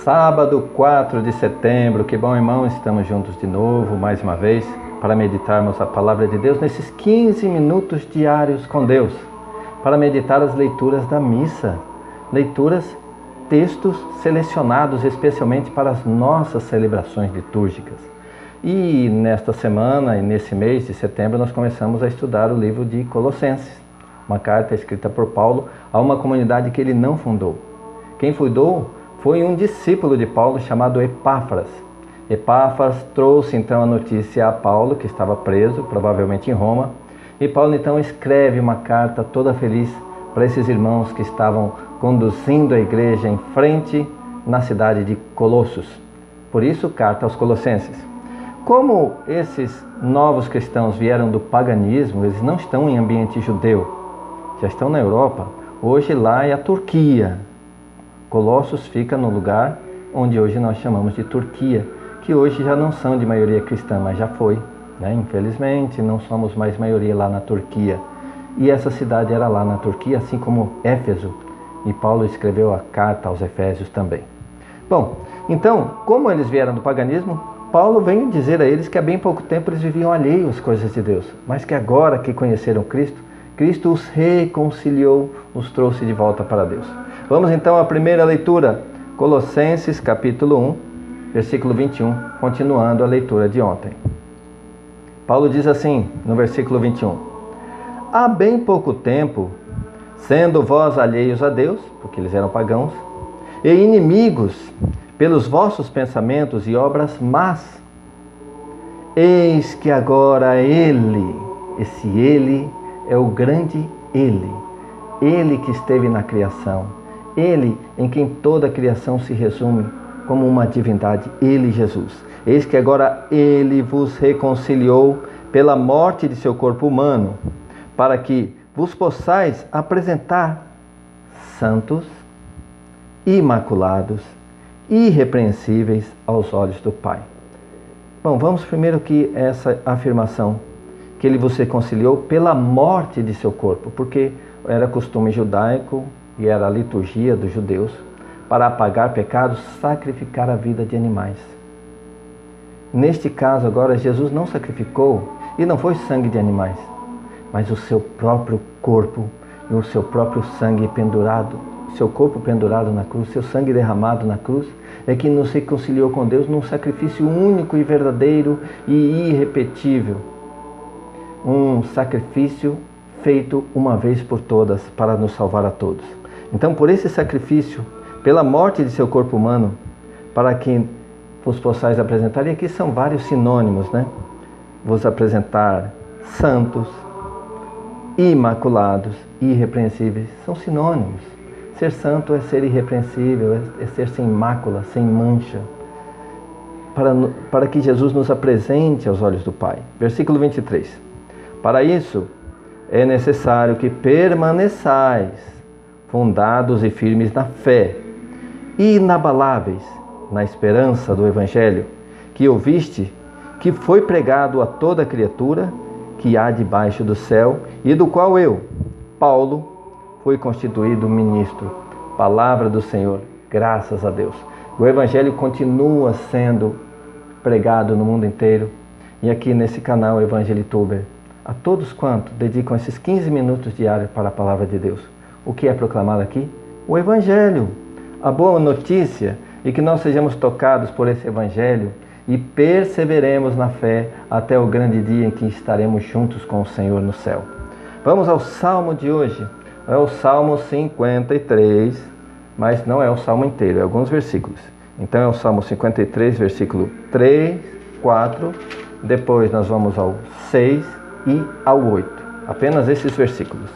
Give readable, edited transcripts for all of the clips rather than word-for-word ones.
Sábado 4 de setembro, que bom, irmão, estamos juntos de novo, mais uma vez, para meditarmos a palavra de Deus nesses 15 minutos diários com Deus, para meditar as leituras da missa, textos selecionados especialmente para as nossas celebrações litúrgicas. E nesta semana e nesse mês de setembro nós começamos a estudar o livro de Colossenses, uma carta escrita por Paulo a uma comunidade que ele não fundou. Quem fundou foi um discípulo de Paulo chamado Epáfras. Epáfras trouxe então a notícia a Paulo, que estava preso, provavelmente em Roma, e Paulo então escreve uma carta toda feliz para esses irmãos que estavam conduzindo a igreja em frente na cidade de Colossos. Por isso, carta aos Colossenses. Como esses novos cristãos vieram do paganismo, eles não estão em ambiente judeu, já estão na Europa. Hoje lá é a Turquia. Colossos fica no lugar onde hoje nós chamamos de Turquia, que hoje já não são de maioria cristã, mas já foi, né? Infelizmente, não somos mais maioria lá na Turquia. E essa cidade era lá na Turquia, assim como Éfeso, e Paulo escreveu a carta aos Efésios também. Bom, então, como eles vieram do paganismo, Paulo vem dizer a eles que há bem pouco tempo eles viviam alheios às coisas de Deus, mas que agora que conheceram Cristo, Cristo os reconciliou, os trouxe de volta para Deus. Vamos então à primeira leitura, Colossenses capítulo 1, versículo 21, continuando a leitura de ontem. Paulo diz assim, no versículo 21, há bem pouco tempo, sendo vós alheios a Deus, porque eles eram pagãos, e inimigos pelos vossos pensamentos e obras más, eis que agora esse Ele é o grande Ele que esteve na criação, Ele em quem toda a criação se resume como uma divindade, Ele, Jesus. Eis que agora Ele vos reconciliou pela morte de seu corpo humano, para que vos possais apresentar santos, imaculados, irrepreensíveis aos olhos do Pai. Bom, vamos primeiro aqui essa afirmação, que Ele vos reconciliou pela morte de seu corpo, porque era costume judaico e era a liturgia dos judeus, para apagar pecados, sacrificar a vida de animais. Neste caso agora, Jesus não sacrificou, e não foi sangue de animais, mas o seu próprio corpo e o seu próprio sangue pendurado, seu corpo pendurado na cruz, seu sangue derramado na cruz, é que nos reconciliou com Deus num sacrifício único e verdadeiro e irrepetível. Um sacrifício feito uma vez por todas para nos salvar a todos. Então, por esse sacrifício, pela morte de seu corpo humano, para que vos possais apresentar, e aqui são vários sinônimos, né? Vos apresentar santos, imaculados, irrepreensíveis, são sinônimos. Ser santo é ser irrepreensível, é ser sem mácula, sem mancha, para que Jesus nos apresente aos olhos do Pai. Versículo 23. Para isso, é necessário que permaneçais fundados e firmes na fé, inabaláveis na esperança do Evangelho, que ouviste, que foi pregado a toda criatura que há debaixo do céu, e do qual eu, Paulo, fui constituído ministro. Palavra do Senhor, graças a Deus. O Evangelho continua sendo pregado no mundo inteiro, e aqui nesse canal Evangelituber, a todos quantos dedicam esses 15 minutos diários para a Palavra de Deus. O que é proclamado aqui? O Evangelho, a boa notícia, e que nós sejamos tocados por esse Evangelho e perseveremos na fé até o grande dia em que estaremos juntos com o Senhor no céu. Vamos ao Salmo de hoje. É o Salmo 53, mas não é o Salmo inteiro, é alguns versículos. Então é o Salmo 53, versículo 3, 4, depois nós vamos ao 6 e ao 8. Apenas esses versículos.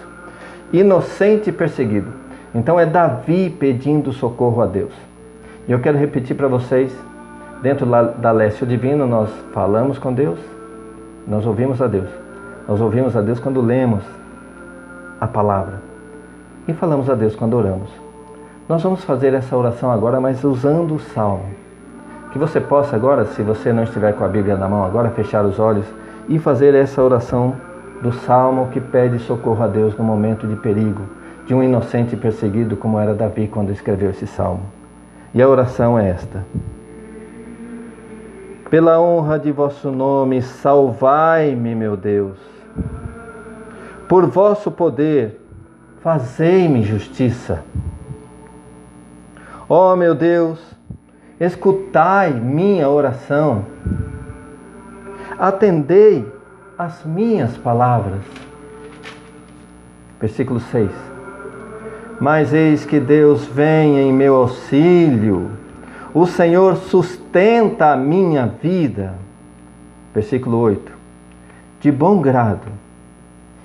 Inocente e perseguido. Então é Davi pedindo socorro a Deus. E eu quero repetir para vocês, dentro da Lécio Divino nós falamos com Deus, nós ouvimos a Deus. Nós ouvimos a Deus quando lemos a palavra. E falamos a Deus quando oramos. Nós vamos fazer essa oração agora, mas usando o Salmo. Que você possa agora, se você não estiver com a Bíblia na mão agora, fechar os olhos e fazer essa oração do Salmo que pede socorro a Deus no momento de perigo, de um inocente perseguido como era Davi quando escreveu esse Salmo. E a oração é esta: pela honra de vosso nome, salvai-me, meu Deus. Por vosso poder, fazei-me justiça. Ó meu Deus, escutai minha oração. Atendei as minhas palavras. Versículo 6. Mas eis que Deus vem em meu auxílio. O Senhor sustenta a minha vida. Versículo 8. De bom grado,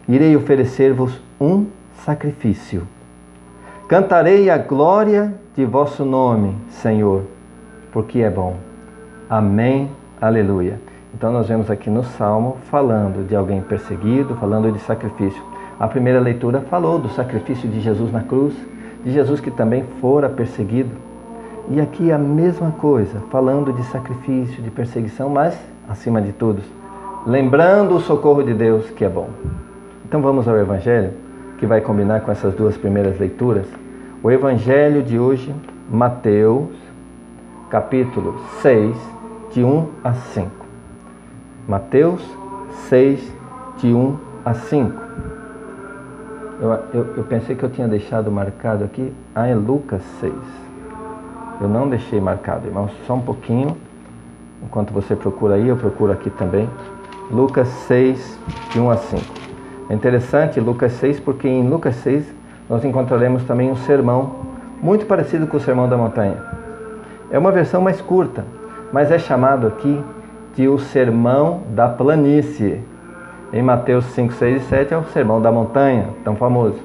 irei oferecer-vos um sacrifício. Cantarei a glória de vosso nome, Senhor, porque é bom. Amém, aleluia. Então nós vemos aqui no Salmo falando de alguém perseguido, falando de sacrifício. A primeira leitura falou do sacrifício de Jesus na cruz, de Jesus que também fora perseguido. E aqui a mesma coisa, falando de sacrifício, de perseguição, mas, acima de tudo, lembrando o socorro de Deus, que é bom. Então vamos ao Evangelho, que vai combinar com essas duas primeiras leituras. O Evangelho de hoje, Mateus, capítulo 6, de 1 a 5. Mateus 6, de 1 a 5. Eu pensei que eu tinha deixado marcado aqui. É Lucas 6. Eu não deixei marcado, irmãos, só um pouquinho. Enquanto você procura aí, eu procuro aqui também. Lucas 6, de 1 a 5. É interessante Lucas 6, porque em Lucas 6 nós encontraremos também um sermão muito parecido com o Sermão da Montanha. É uma versão mais curta, mas é chamado aqui de o Sermão da Planície. Em Mateus 5, 6 e 7 é o Sermão da Montanha, tão famoso.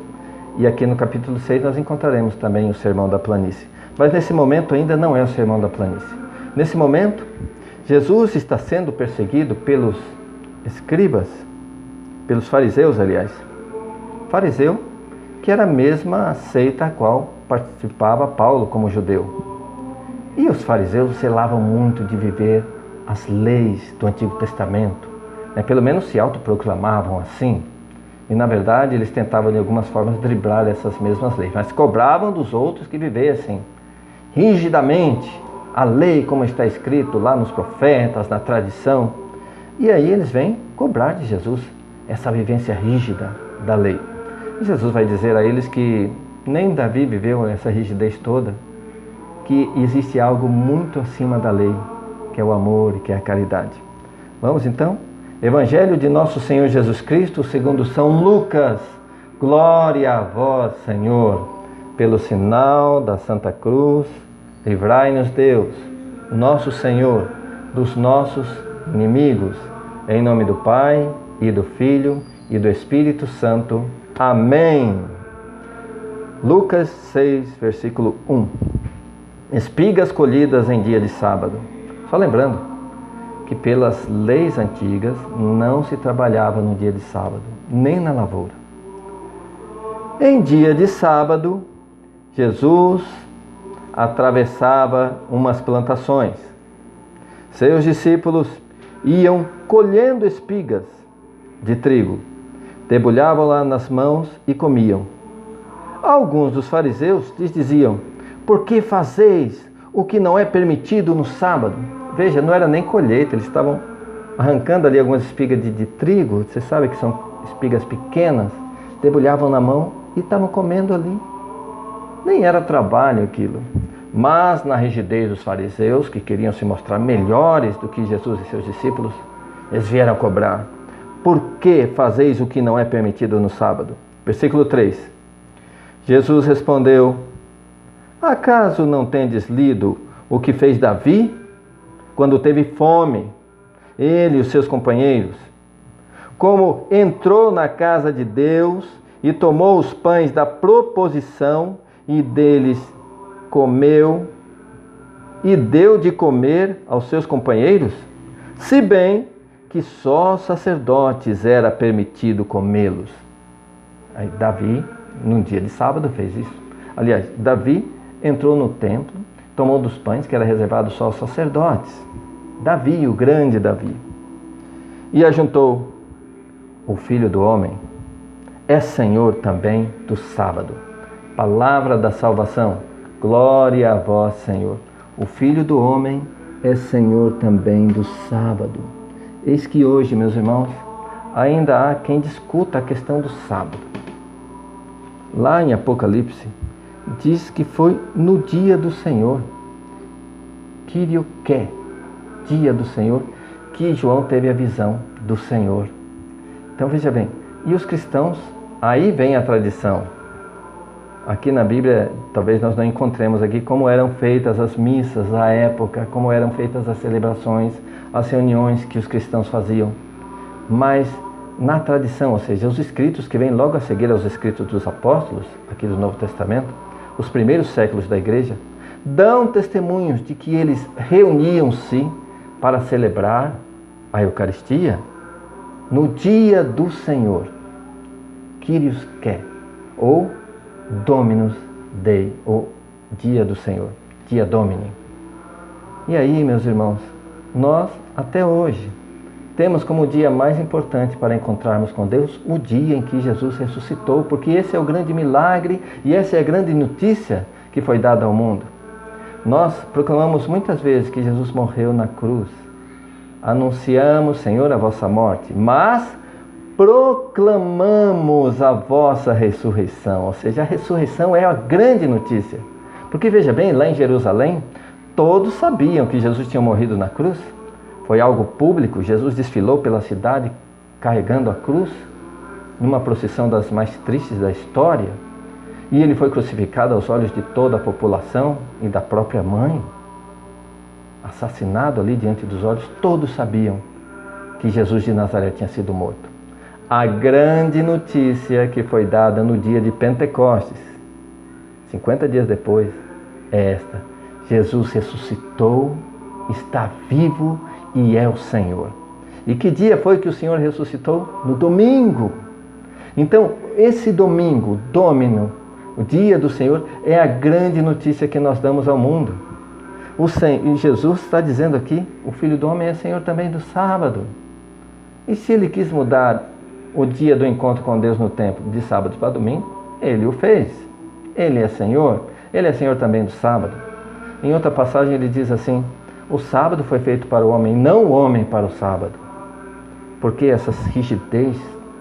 E aqui no capítulo 6 nós encontraremos também o Sermão da Planície. Mas nesse momento ainda não é o Sermão da Planície. Nesse momento, Jesus está sendo perseguido pelos escribas, pelos fariseus, aliás. Fariseu, que era a mesma seita a qual participava Paulo como judeu. E os fariseus zelavam muito de viver as leis do Antigo Testamento. Pelo menos se autoproclamavam assim. E na verdade eles tentavam de algumas formas driblar essas mesmas leis. Mas cobravam dos outros que vivessem rigidamente a lei como está escrito lá nos profetas, na tradição. E aí eles vêm cobrar de Jesus essa vivência rígida da lei. E Jesus vai dizer a eles que nem Davi viveu essa rigidez toda, que existe algo muito acima da lei, que é o amor e que é a caridade. Vamos então? Evangelho de nosso Senhor Jesus Cristo, segundo São Lucas. Glória a vós, Senhor. Pelo sinal da Santa Cruz, livrai-nos Deus, nosso Senhor, dos nossos inimigos. Em nome do Pai, e do Filho, e do Espírito Santo. Amém. Lucas 6, versículo 1. Espigas colhidas em dia de sábado. Só lembrando que pelas leis antigas não se trabalhava no dia de sábado, nem na lavoura. Em dia de sábado, Jesus atravessava umas plantações. Seus discípulos iam colhendo espigas de trigo, debulhavam-lá nas mãos e comiam. Alguns dos fariseus lhes diziam: por que fazeis o que não é permitido no sábado? Veja, não era nem colheita, eles estavam arrancando ali algumas espigas de trigo, você sabe que são espigas pequenas, debulhavam na mão e estavam comendo ali. Nem era trabalho aquilo. Mas na rigidez dos fariseus, que queriam se mostrar melhores do que Jesus e seus discípulos, eles vieram cobrar: por que fazeis o que não é permitido no sábado? Versículo 3. Jesus respondeu: acaso não tendes lido o que fez Davi quando teve fome, ele e os seus companheiros? Como entrou na casa de Deus e tomou os pães da proposição e deles comeu e deu de comer aos seus companheiros? Se bem que só sacerdotes era permitido comê-los. Aí Davi, num dia de sábado, fez isso. Aliás, Davi entrou no templo, tomou dos pães que era reservado só aos sacerdotes. Davi, o grande Davi. E ajuntou: o Filho do Homem é Senhor também do sábado. Palavra da salvação. Glória a vós, Senhor. O Filho do Homem é Senhor também do sábado. Eis que hoje, meus irmãos, ainda há quem discuta a questão do sábado. Lá em Apocalipse, diz que foi no dia do Senhor, Kyriake, dia do Senhor, que João teve a visão do Senhor. Então veja bem, e os cristãos, aí vem a tradição. Aqui na Bíblia, talvez nós não encontremos aqui como eram feitas as missas à época, como eram feitas as celebrações, as reuniões que os cristãos faziam. Mas na tradição, ou seja, os escritos que vêm logo a seguir aos escritos dos apóstolos, aqui do Novo Testamento, os primeiros séculos da igreja, dão testemunhos de que eles reuniam-se para celebrar a Eucaristia no dia do Senhor, Kyriake, ou Dominus Dei, ou dia do Senhor, dia Domini. E aí, meus irmãos, nós até hoje temos como dia mais importante para encontrarmos com Deus o dia em que Jesus ressuscitou, porque esse é o grande milagre e essa é a grande notícia que foi dada ao mundo. Nós proclamamos muitas vezes que Jesus morreu na cruz. Anunciamos, Senhor, a vossa morte, mas proclamamos a vossa ressurreição. Ou seja, a ressurreição é a grande notícia. Porque veja bem, lá em Jerusalém, todos sabiam que Jesus tinha morrido na cruz. Foi algo público, Jesus desfilou pela cidade carregando a cruz, numa procissão das mais tristes da história, e ele foi crucificado aos olhos de toda a população e da própria mãe, assassinado ali diante dos olhos. Todos sabiam que Jesus de Nazaré tinha sido morto. A grande notícia que foi dada no dia de Pentecostes, 50 dias depois, é esta: Jesus ressuscitou, está vivo e é o Senhor. E que dia foi que o Senhor ressuscitou? No domingo. Então, esse domingo, Domino, o dia do Senhor, é a grande notícia que nós damos ao mundo. E Jesus está dizendo aqui, o Filho do Homem é Senhor também do sábado. E se ele quis mudar o dia do encontro com Deus no templo de sábado para domingo, ele o fez. Ele é Senhor também do sábado. Em outra passagem ele diz assim: o sábado foi feito para o homem, não o homem para o sábado. Porque essas rigidez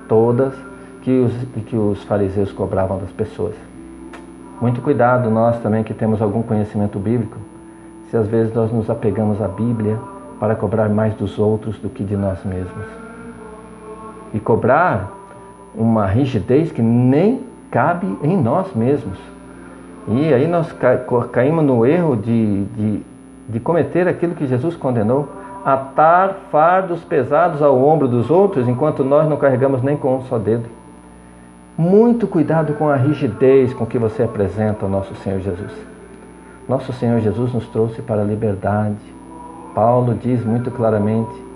todas que os fariseus cobravam das pessoas. Muito cuidado nós também que temos algum conhecimento bíblico, se às vezes nós nos apegamos à Bíblia para cobrar mais dos outros do que de nós mesmos. E cobrar uma rigidez que nem cabe em nós mesmos. E aí nós caímos no erro de cometer aquilo que Jesus condenou: atar fardos pesados ao ombro dos outros, enquanto nós não carregamos nem com um só dedo. Muito cuidado com a rigidez com que você apresenta ao nosso Senhor Jesus. Nosso Senhor Jesus nos trouxe para a liberdade. Paulo diz muito claramente: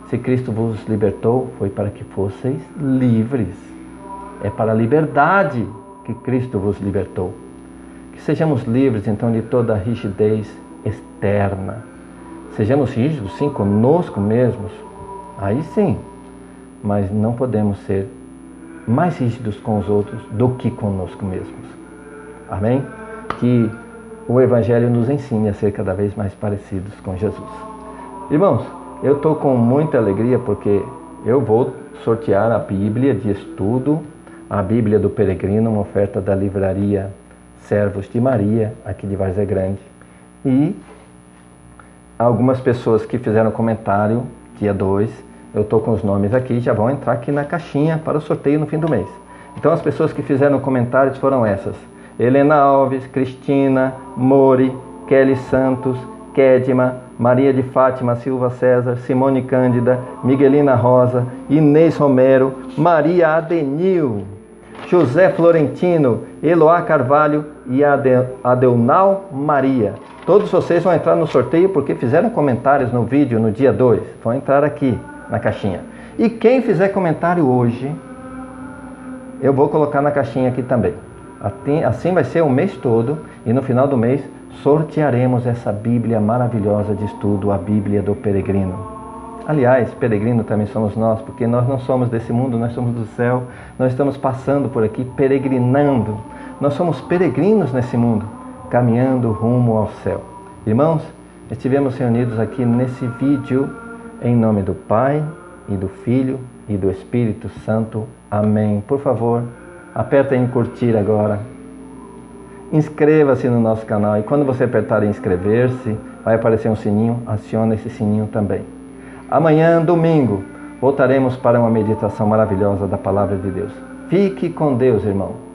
se Cristo vos libertou, foi para que fosseis livres. É para a liberdade que Cristo vos libertou. Que sejamos livres então de toda a rigidez externa. Sejamos rígidos, sim, conosco mesmos. Aí sim, mas não podemos ser mais rígidos com os outros do que conosco mesmos. Amém? Que o Evangelho nos ensine a ser cada vez mais parecidos com Jesus. Irmãos, eu estou com muita alegria porque eu vou sortear a Bíblia de estudo, a Bíblia do Peregrino, uma oferta da livraria Servos de Maria, aqui de Várzea Grande. E algumas pessoas que fizeram comentário, dia 2, eu estou com os nomes aqui, já vão entrar aqui na caixinha para o sorteio no fim do mês. Então as pessoas que fizeram comentários foram essas: Helena Alves, Cristina, Mori, Kelly Santos, Kedma, Maria de Fátima Silva César, Simone Cândida, Miguelina Rosa, Inês Romero, Maria Adenil, José Florentino, Eloá Carvalho e Adeunal Maria. Todos vocês vão entrar no sorteio porque fizeram comentários no vídeo no dia 2. Vão entrar aqui na caixinha. E quem fizer comentário hoje, eu vou colocar na caixinha aqui também. Assim vai ser o mês todo e no final do mês sortearemos essa Bíblia maravilhosa de estudo, a Bíblia do Peregrino. Aliás, peregrino também somos nós, porque nós não somos desse mundo, nós somos do céu. Nós estamos passando por aqui, peregrinando. Nós somos peregrinos nesse mundo. caminhando rumo ao céu. Irmãos, estivemos reunidos aqui nesse vídeo em nome do Pai e do Filho e do Espírito Santo. Amém. Por favor, aperta em curtir agora. Inscreva-se no nosso canal e quando você apertar em inscrever-se, vai aparecer um sininho, aciona esse sininho também. Amanhã, domingo, voltaremos para uma meditação maravilhosa da Palavra de Deus. Fique com Deus, irmão.